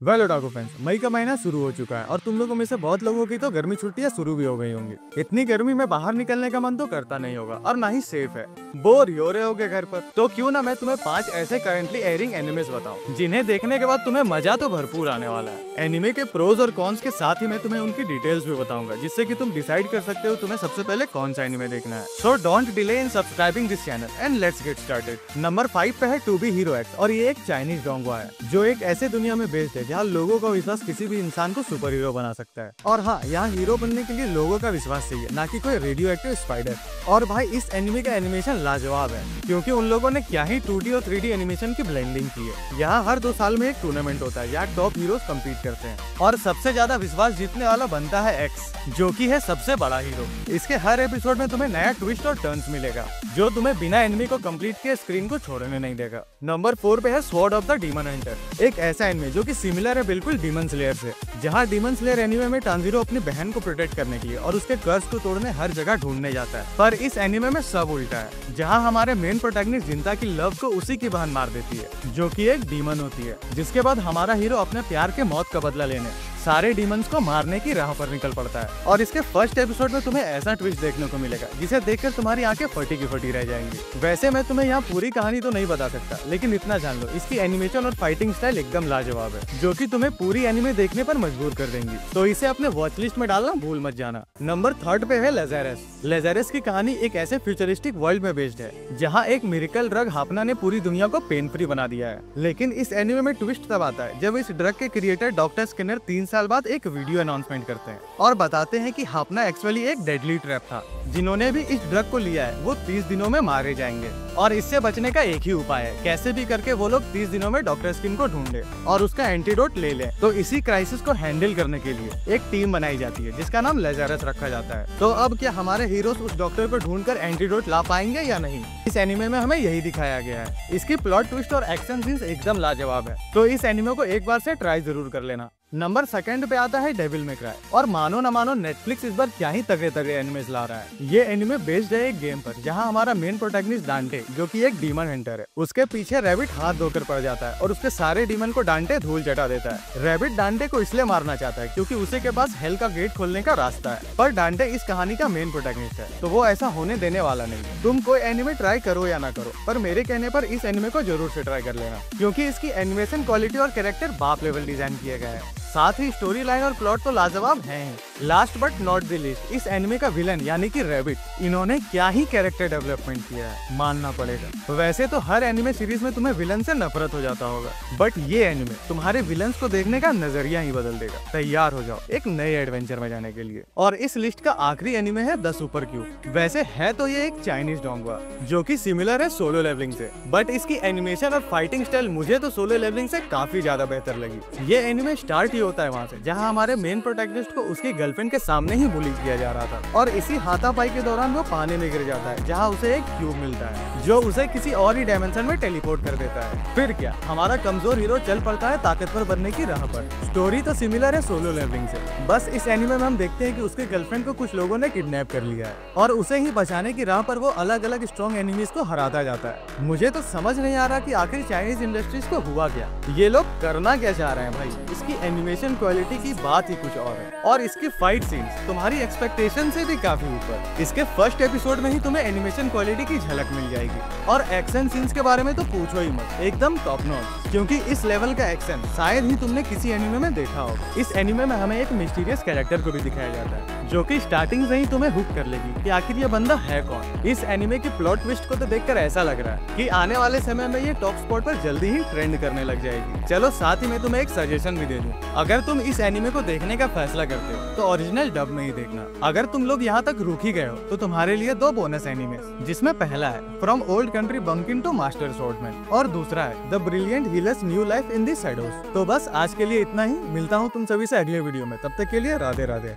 Well otaku friends, मई का महीना शुरू हो चुका है और तुम लोगों में से बहुत लोगों की तो गर्मी छुट्टियां शुरू भी हो गई होंगी। इतनी गर्मी में बाहर निकलने का मन तो करता नहीं होगा और ना ही सेफ है। बोर हो रहे होगे घर पर, तो क्यों ना मैं तुम्हें 5 ऐसे करंटली एयरिंग एनिमेस बताऊं जिन्हें देखने के बाद तुम्हें मजा तो भरपूर आने वाला है। एनिमे के प्रोज और कॉन्स के साथ ही मैं तुम्हें उनकी डिटेल्स भी बताऊंगा, जिससे कि तुम डिसाइड कर सकते हो तुम्हें सबसे पहले कौन सा एनिमे देखना है। So don't delay in subscribing this channel and let's get started. Number 5 पे है टू बी हीरो एक्स, और ये एक चाइनीज डोंगवा है जो एक ऐसे दुनिया में बेस्ड है जहाँ लोगों का विश्वास किसी भी इंसान को सुपर हीरो बना सकता है। और हाँ, यहाँ हीरो बनने के लिए लोगों का विश्वास चाहिए, ना कि कोई रेडियो एक्टिव स्पाइडर। और भाई, इस एनिमे का एनिमेशन लाजवाब है, क्योंकि उन लोगों ने क्या ही 2D और 3D एनिमेशन की ब्लेंडिंग की है। यहाँ हर 2 साल में एक टूर्नामेंट होता है जहाँ टॉप हीरोज कम्पीट करते हैं, और सबसे ज्यादा विश्वास जीतने वाला बनता है एक्स, जो कि है सबसे बड़ा हीरो। इसके हर एपिसोड में तुम्हें नया ट्विस्ट और टर्न्स मिलेगा, जो तुम्हें बिना एनिमे को कंप्लीट किए स्क्रीन को छोड़ने नहीं देगा। नंबर 4 पे है sword of the demon Hunter, एक ऐसा एनिमे जो कि सिमिलर है बिल्कुल डीमन स्लेयर से। जहाँ डीमन स्लेयर एनिमे में टांजीरो अपनी बहन को प्रोटेक्ट करने के लिए और उसके कर्स को तोड़ने हर जगह ढूंढने जाता है, पर इस एनिमे में सब उल्टा है। जहाँ हमारे मेन प्रोटैगनिस्ट जिंता की लव को उसी की बहन मार देती है, जो कि एक डीमन होती है, जिसके बाद हमारा हीरो अपने प्यार के मौत का बदला लेने सारे डीमंस को मारने की राह पर निकल पड़ता है। और इसके फर्स्ट एपिसोड में तुम्हें ऐसा ट्विस्ट देखने को मिलेगा जिसे देखकर तुम्हारी आंखें फटी की फटी रह जाएंगी। वैसे मैं तुम्हें यहाँ पूरी कहानी तो नहीं बता सकता, लेकिन इतना जान लो, इसकी एनिमेशन और फाइटिंग स्टाइल एकदम लाजवाब है, जो कि तुम्हें पूरी एनिमे देखने पर मजबूर कर देंगी। तो इसे अपने वॉच लिस्ट में डालना भूल मत जाना। नंबर 3 पे है लेज़ारस। लेज़ारस की कहानी एक ऐसे फ्यूचरिस्टिक वर्ल्ड में बेस्ड है जहाँ एक मिरेकल ड्रग हापना ने पूरी दुनिया को पेन फ्री बना दिया है। लेकिन इस एनिमे में ट्विस्ट तब आता है जब इस ड्रग के क्रिएटर डॉक्टर स्किनर 3 साल बाद एक वीडियो अनाउंसमेंट करते हैं और बताते हैं कि हापना एक्चुअली एक डेडली ट्रैप था। जिन्होंने भी इस ड्रग को लिया है वो 30 दिनों में मारे जाएंगे, और इससे बचने का एक ही उपाय है, कैसे भी करके वो लोग 30 दिनों में डॉक्टर स्किन को ढूंढे और उसका एंटीडोट ले लें। तो इसी क्राइसिस को हैंडल करने के लिए एक टीम बनाई जाती है जिसका नाम लेज़ारस रखा जाता है। तो अब क्या हमारे हीरोज उस डॉक्टर को ढूंढकर एंटीडोट ला पाएंगे या नहीं? इस एनिमे में हमें यही दिखाया गया है। इसकी प्लॉट ट्विस्ट और एक्शन सीन्स एकदम लाजवाब है, तो इस एनिमे को एक बार से ट्राई जरूर कर लेना। नंबर 2 पे आता है डेविल मे क्राई, और मानो न मानो नेटफ्लिक्स इस बार क्या ही तगड़े तगड़े एनिमेस ला रहा है। ये एनिमे बेस्ड है एक गेम पर, जहां हमारा मेन प्रोटैगनिस्ट डांटे, जो कि एक डीमन हंटर है, उसके पीछे रैबिट हाथ धोकर पड़ जाता है और उसके सारे डीमन को डांटे धूल चटा देता है। रैबिट डांटे को इसलिए मारना चाहता है क्योंकि उसी के पास हेल का गेट खोलने का रास्ता है, पर डांटे इस कहानी का मेन प्रोटैगनिस्ट है, तो वो ऐसा होने देने वाला नहीं। तुम कोई एनिमे ट्राई करो या ना करो, पर मेरे कहने पर इस एनिमे को जरूर से ट्राई कर लेना, क्योंकि इसकी एनिमेशन क्वालिटी और कैरेक्टर बाप लेवल डिजाइन किए गए हैं। साथ ही स्टोरी लाइन और प्लॉट तो लाजवाब हैं। Last but not the least, इस एनिमे का विलन यानी कि रैबिट, इन्होंने क्या ही कैरेक्टर डेवलपमेंट किया है, मानना पड़ेगा। वैसे तो हर एनिमे सीरीज में तुम्हें विलन से नफरत हो जाता होगा, बट ये एनिमे तुम्हारे विलन्स को देखने का नजरिया ही बदल देगा। तैयार हो जाओ एक नए एडवेंचर में जाने के लिए। और इस लिस्ट का आखिरी एनिमे है द सुपर क्यूब। वैसे है तो ये एक चाइनीज डोंगवा, जो कि सिमिलर है सोलो लेवलिंग से, बट इसकी एनिमेशन और फाइटिंग स्टाइल मुझे तो सोलो लेवलिंग से काफी ज्यादा बेहतर लगी। ये एनिमे स्टार्ट होता है वहाँ से जहाँ हमारे मेन प्रोटैगनिस्ट को उसकी गर्लफ्रेंड के सामने ही बुली किया जा रहा था, और इसी हाथापाई के दौरान वो पानी में गिर जाता है, जहाँ उसे एक क्यूब मिलता है जो उसे किसी और ही डायमेंशन में टेलीपोर्ट कर देता है। फिर क्या, हमारा कमजोर हीरो चल पड़ता है ताकतवर बनने की राह पर। स्टोरी तो सिमिलर है सोलो लेवलिंग से, बस इस एनिमे में हम देखते हैं कि उसके गर्लफ्रेंड को कुछ लोगों ने किडनैप कर लिया है और उसे ही बचाने की राह पर वो अलग अलग स्ट्रॉन्ग एनिमीज को हराता जाता है। मुझे तो समझ नहीं आ रहा कि आखिर चाइनीज इंडस्ट्रीज को हुआ क्या, ये लोग करना क्या चाह रहे हैं भाई। इसकी एनिमेशन क्वालिटी की बात ही कुछ और है, और इसकी फाइट सीन्स तुम्हारी एक्सपेक्टेशन से भी काफी ऊपर। इसके फर्स्ट एपिसोड में ही तुम्हें एनिमेशन क्वालिटी की झलक मिल जाएगी, और एक्शन सीन्स के बारे में तो पूछो ही मत, एकदम टॉप नॉच, क्योंकि इस लेवल का एक्शन शायद ही तुमने किसी एनिमे में देखा होगा। इस एनिमे में हमें एक मिस्टीरियस कैरेक्टर को भी दिखाया जाता है, जो कि स्टार्टिंग से ही तुम्हें हुक कर लेगी कि आखिर ये बंदा है कौन। इस एनिमे की प्लॉट ट्विस्ट को तो देखकर ऐसा लग रहा है कि आने वाले समय में ये टॉप स्पॉट पर जल्दी ही ट्रेंड करने लग जाएगी। चलो साथ ही मैं तुम्हें एक सजेशन भी दे दूं, अगर तुम इस एनिमे को देखने का फैसला करते हो तो ओरिजिनल डब में ही देखना। अगर तुम लोग यहाँ तक रुक ही गए हो तो तुम्हारे लिए 2 बोनस एनिमे, जिसमें पहला है from old country bumpkin to master swordsman, और दूसरा है the brilliant healer's new life in the shadows. तो बस आज के लिए इतना ही, मिलता हूँ तुम सभी से अगले वीडियो में, तब तक के लिए राधे राधे।